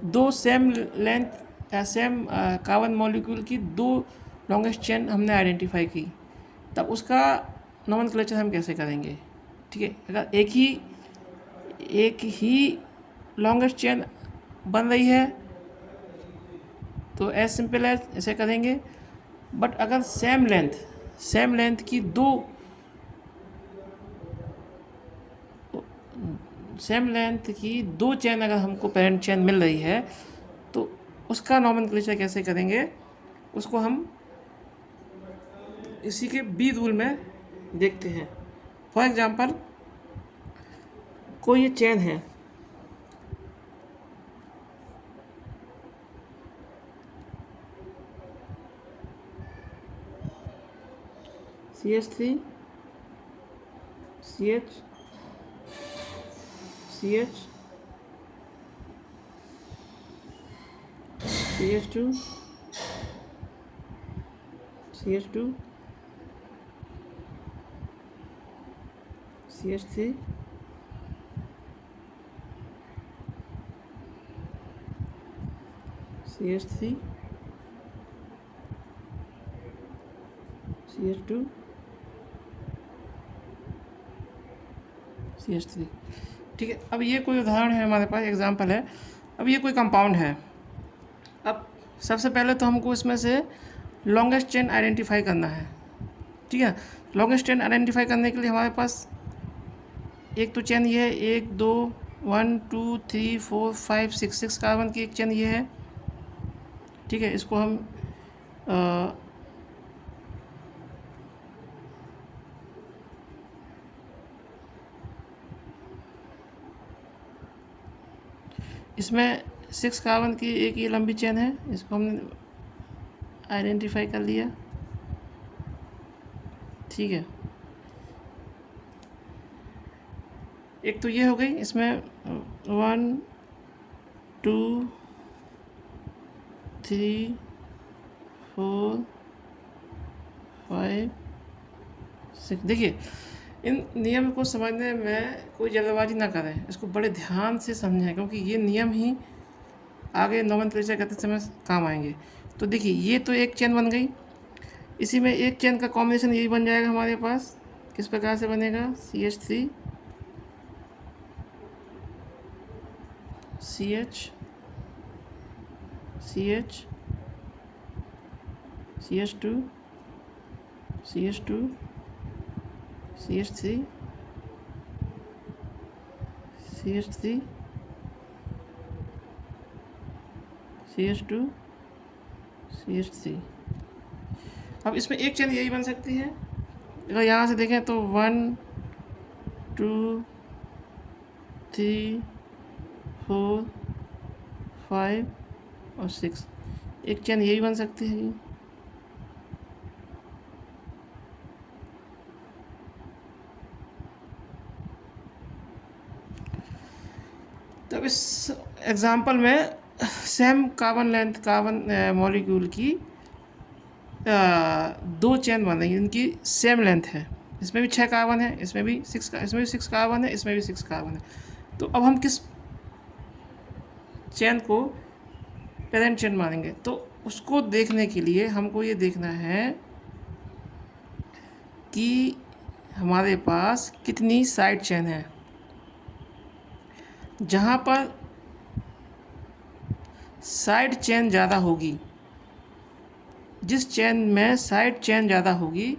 दो सेम लेंथ या सेम कार्बन मॉलिक्यूल की दो लॉन्गेस्ट चेन हमने आइडेंटिफाई की, तब उसका नोमेनक्लेचर हम कैसे करेंगे। ठीक है, अगर एक ही लॉन्गेस्ट चेन बन रही है तो एज सिंपल एज ऐसे करेंगे। बट अगर सेम लेंथ की दो चेन अगर हमको पेरेंट चेन मिल रही है तो उसका नोमेनक्लेचर कैसे करेंगे, उसको हम इसी के बी रूल में देखते हैं। फॉर एग्जांपल कोई ये चेन है, CH3 CH CH CH2 CH2 CH3 CH3 CH2 CH3। ठीक है, अब ये कोई उदाहरण है, हमारे पास एग्जांपल है। अब ये कोई कंपाउंड है। अब सबसे पहले तो हमको इसमें से लॉन्गेस्ट चेन आइडेंटिफाई करना है। ठीक है, लॉन्गेस्ट चेन आइडेंटिफाई करने के लिए हमारे पास एक तो चेन ये है, 1 2 1 2 3 4 5 6 कार्बन की एक चेन ये है। ठीक है, इसको हम इसमें 6 कार्बन की एक ये लंबी चेन है, इसको हमने आइडेंटिफाई कर लिया। ठीक है, एक तो ये हो गई, इसमें 1 2 3 4 5 6। देखिए, इन नियम को समझने में कोई जल्दबाजी ना करें, इसको बड़े ध्यान से समझें, क्योंकि ये नियम ही आगे नोमेनक्लेचर करते समय काम आएंगे। तो देखिए, ये तो एक चेन बन गई, इसी में एक चेन का कॉम्बिनेशन यही बन जाएगा हमारे पास। किस प्रकार से बनेगा, CH3 CH CH CH2 CH2 CH3 CH3 CH2 CH3। अब इसमें एक चेन यही बन सकती है। अगर यहाँ से देखें तो 1 2 3 4 5 और 6, एक चेन यही बन सकती है। तो इस एग्जांपल में same carbon length carbon molecule की दो चेन बन रही है, इनकी सेम लेंथ है। इसमें भी 6 कार्बन है, इसमें भी 6 कार्बन है, इसमें भी 6 कार्बन है। तो अब हम किस चेन को पेरेंट चेन मानेंगे, तो उसको देखने के लिए हमको ये देखना है कि हमारे पास कितनी साइड चेन है। जहाँ पर साइड चेन ज़्यादा होगी, जिस चेन में साइड चेन ज़्यादा होगी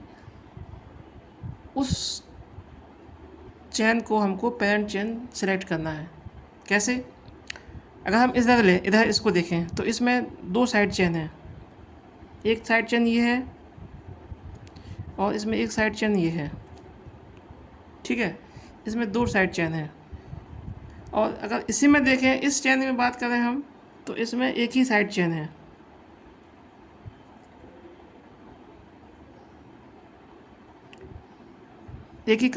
उस चेन को हमको पेरेंट चेन सेलेक्ट करना है। कैसे? अगर हम इधर लें, इधर इसको देखें तो इसमें दो साइड चेन है, एक साइड चेन ये है और इसमें एक साइड चेन ये है, ठीक है, इसमें दो साइड चेन है। और अगर इसी में देखें, इस चेन में बात करें हम, तो इसमें एक ही साइड चेन है। एक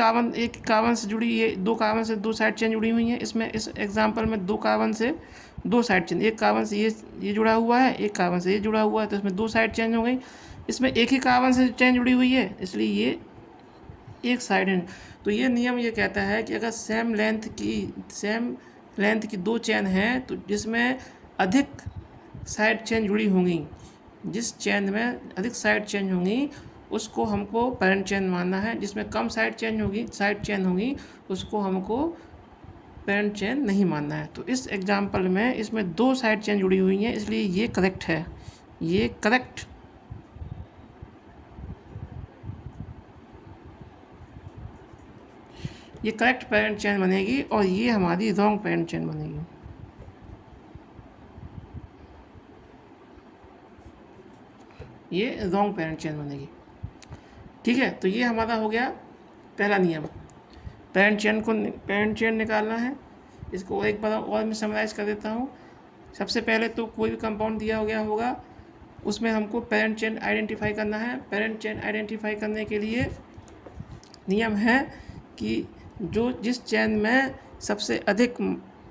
कार्बन से जुड़ी, ये दो कार्बन से दो साइड चेन जुड़ी हुई हैं। इसमें इस एग्जांपल में दो कार्बन से दो साइड चेन, एक कार्बन से ये जुड़ा हुआ है, एक कार्बन से ये जुड़ा हुआ है, तो इसमें दो साइड चेन हो गई। इसमें एक ही कार्बन से चेन जुड़ी हुई है, इसलिए ये एक साइड है। तो ये नियम ये कहता है कि अगर सेम लेंथ की दो चेन हैं तो जिसमें अधिक साइड चेन जुड़ी होंगी, जिस चेन में अधिक साइड चेन होंगी उसको हमको पेरेंट चेन मानना है। जिसमें कम साइड चेन होगी उसको हमको पेरेंट चेन नहीं मानना है। तो इस एग्जांपल में इसमें दो साइड चेन जुड़ी हुई हैं, इसलिए ये करेक्ट है, ये करेक्ट पेरेंट चेन बनेगी और ये हमारी रॉन्ग पेरेंट चेन बनेगी। ये रॉन्ग पेरेंट चेन बनेगी, ठीक है। तो ये हमारा हो गया पहला नियम, पेरेंट चेन निकालना है। इसको एक बार और मैं समराइज़ कर देता हूँ। सबसे पहले तो कोई भी कंपाउंड दिया हो गया होगा, उसमें हमको पेरेंट चेन आइडेंटिफाई करना है। पेरेंट चेन आइडेंटिफाई करने के लिए नियम है कि जिस चेन में सबसे अधिक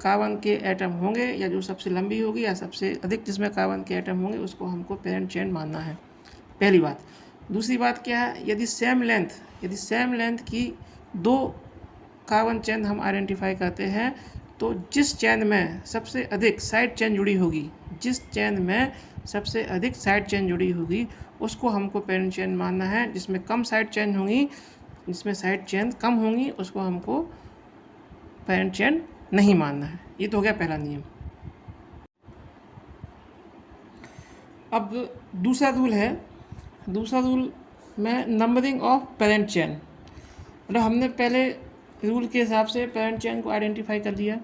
कार्बन के एटम होंगे या जो सबसे लंबी होगी या सबसे अधिक जिसमें कार्बन के एटम होंगे उसको हमको पेरेंट चेन मानना है, पहली बात। दूसरी बात क्या है, यदि सेम लेंथ की दो कार्बन चेन हम आइडेंटिफाई करते हैं तो जिस चेन में सबसे अधिक साइड चेन जुड़ी होगी उसको हमको पेरेंट चेन मानना है। जिसमें साइड चेन कम होंगी उसको हमको पेरेंट चेन नहीं मानना है। ये तो हो गया पहला नियम। अब दूसरा रूल में नंबरिंग ऑफ पेरेंट चेन। मतलब हमने पहले रूल के हिसाब से पेरेंट चेन को आइडेंटिफाई कर लिया,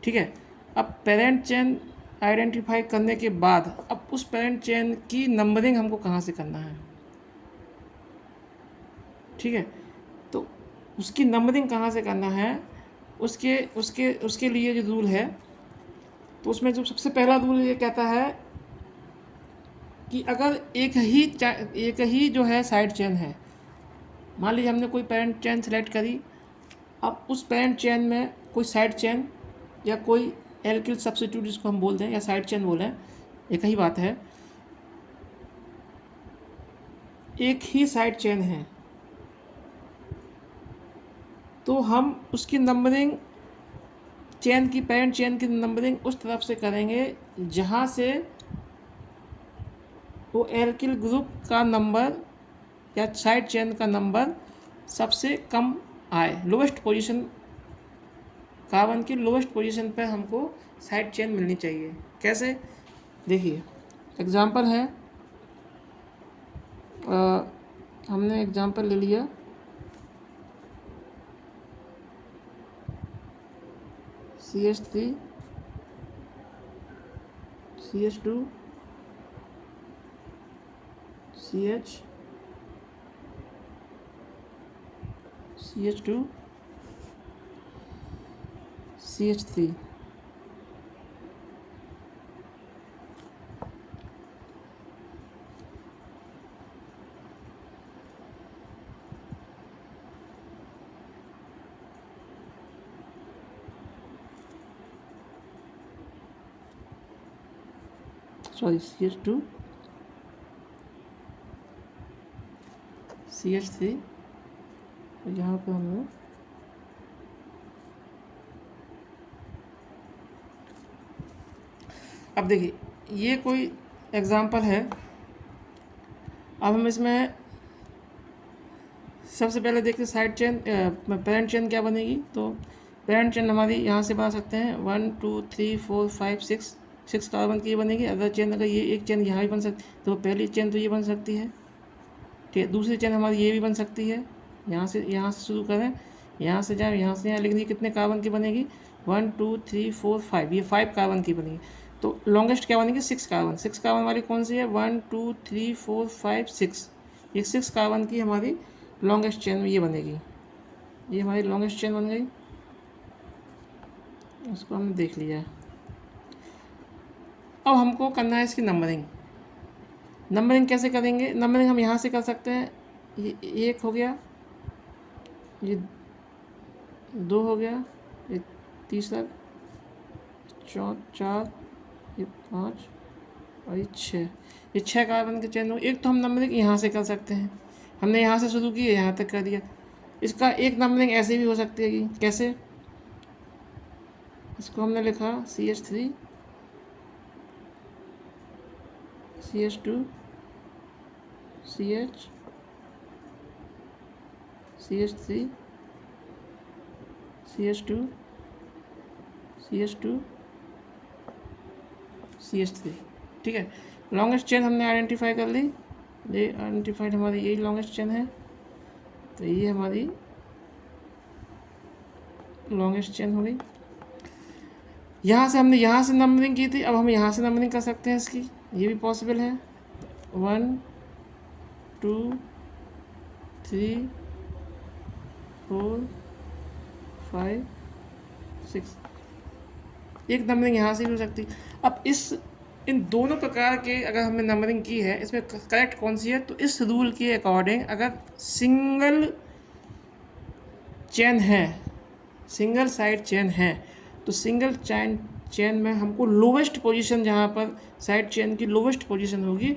ठीक है। अब पेरेंट चेन आइडेंटिफाई करने के बाद अब उस पेरेंट चेन की नंबरिंग हमको कहाँ से करना है, ठीक है। तो उसकी नंबरिंग कहाँ से करना है, उसके लिए जो रूल है, तो उसमें जो सबसे पहला रूल ये कहता है कि अगर एक ही जो है साइड चेन है, मान लीजिए हमने कोई पेरेंट चेन सेलेक्ट करी, अब उस पेरेंट चेन में कोई साइड चेन या कोई एल्किल सब्स्टिट्यूट जिसको हम बोल दें या साइड चेन बोलें, एक ही बात है, एक ही साइड चेन है, तो हम उसकी नंबरिंग पेरेंट चेन की नंबरिंग उस तरफ से करेंगे जहाँ से वो एल्किल ग्रुप का नंबर या साइड चेन का नंबर सबसे कम आए, लोवेस्ट पोजीशन, कार्बन की लोवेस्ट पोजीशन पर हमको साइड चेन मिलनी चाहिए। कैसे? देखिए एग्जांपल है, हमने एग्जांपल ले लिया CH3 CH2 CH CH2 CH3। Sorry CH2 CH3, यहाँ पे हमने अब देखिए ये कोई एग्जांपल है। अब हम इसमें सबसे पहले देखते साइड चेन, पेरेंट चेन क्या बनेगी। तो पेरेंट चेन हमारी यहाँ से बना सकते हैं 1 2 3 4 5 6 6 कार्बन की ये बनेगी। अगर चेन, अगर ये एक चेन यहाँ भी बन सकती तो पहली चेन तो ये बन सकती है, ठीक है। दूसरी चेन हमारी ये भी बन सकती है, यहाँ से शुरू करें, यहाँ से जाए, यहाँ से यहाँ, लेकिन ये कितने कार्बन की बनेगी? 1 2 3 4 5, ये 5 कार्बन की बनेगी। तो लॉन्गेस्ट क्या बनेगी? 6 कार्बन। 6 कार्बन वाली कौन सी है? 1 2 3 4 5 6, ये 6 कार्बन की हमारी लॉन्गेस्ट चेन ये बनेगी। ये हमारी लॉन्गेस्ट चेन बन गई, इसको हमने देख लिया है। अब हमको करना है इसकी नंबरिंग। नंबरिंग कैसे करेंगे? नंबरिंग हम यहाँ से कर सकते हैं, ये 1 हो गया, ये 2 हो गया, ये तीसरा, 4, ये 5 और ये 6, ये 6 कार्बन के चेन हो। एक तो हम नंबरिंग यहाँ से कर सकते हैं, हमने यहाँ से शुरू की, यहाँ तक कर दिया। इसका एक नंबरिंग ऐसे भी हो सकती है कि कैसे? इसको हमने लिखा CH3 CH2 CH CH3 CH2 CH2 CH3, ठीक है। लॉन्गेस्ट चेन हमने आइडेंटिफाई कर ली, ये आइडेंटिफाइड हमारी यही लॉन्गेस्ट चेन है, तो ये हमारी लॉन्गेस्ट चेन हो गई। यहाँ से हमने यहाँ से नंबरिंग की थी, अब हम यहाँ से नंबरिंग कर सकते हैं इसकी, ये भी पॉसिबल है। 1 2 3 4 5 6, एक नंबरिंग यहाँ से भी हो सकती। अब इन दोनों प्रकार के अगर हमने नंबरिंग की है, इसमें करेक्ट कौन सी है? तो इस रूल के अकॉर्डिंग अगर सिंगल चेन है, सिंगल साइड चेन है, तो सिंगल चेन में हमको लोवेस्ट पोजीशन, जहाँ पर साइड चेन की लोवेस्ट पोजीशन होगी,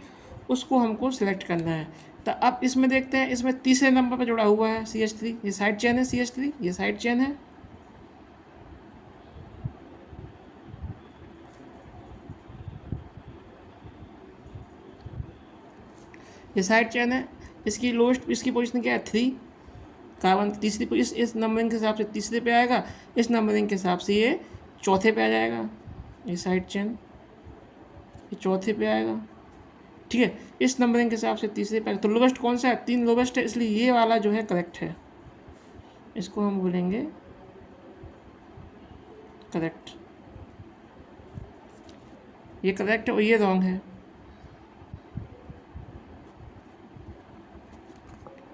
उसको हमको सिलेक्ट करना है। तो अब इसमें देखते हैं, इसमें तीसरे नंबर पर जुड़ा हुआ है CH3, ये साइड चेन है, CH3 ये साइड चेन है, ये साइड चेन है। इसकी लोएस्ट, इसकी पोजीशन क्या है? 3 कार्बन, तीसरी इस नंबरिंग के हिसाब से तीसरे पे आएगा, इस नंबरिंग के हिसाब से ये चौथे पे आ जाएगा। ये साइड चेन ये चौथे पे आएगा, ठीक है। इस नंबरिंग के हिसाब से तीसरे पे, तो लोवेस्ट कौन सा है? 3 लोवेस्ट है, इसलिए ये वाला जो है करेक्ट है, इसको हम बोलेंगे करेक्ट। ये करेक्ट है और ये रॉन्ग है,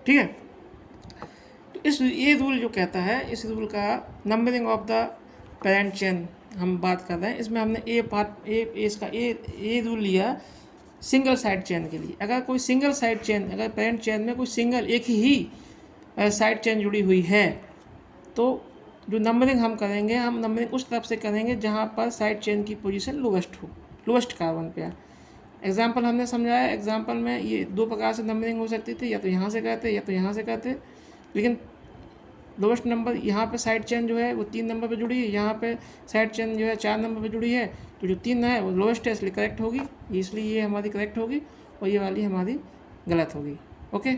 ठीक है। तो ये रूल जो कहता है, इस रूल का numbering of the parent chain हम बात कर रहे हैं। इसमें हमने इसका ए रूल लिया सिंगल साइड चेन के लिए। अगर कोई सिंगल साइड चेन, अगर पेरेंट चेन में कोई सिंगल एक ही साइड चेन जुड़ी हुई है, तो जो नंबरिंग हम करेंगे, हम नंबरिंग उस तरफ से करेंगे जहाँ पर साइड चेन की पोजीशन लोवेस्ट हो, लोवेस्ट कार्बन पे है। एग्जाम्पल हमने समझाया, एग्जाम्पल में ये 2 प्रकार से नंबरिंग हो सकती थी, या तो यहाँ से करते या तो यहाँ से करते, लेकिन लोवेस्ट नंबर यहाँ पे साइड चेन जो है वो 3 नंबर पे जुड़ी है, यहाँ पे साइड चेन जो है 4 नंबर पे जुड़ी है, तो जो 3 है वो लोवेस्ट है, इसलिए करेक्ट होगी, इसलिए ये हमारी करेक्ट होगी और ये वाली हमारी गलत होगी। ओके।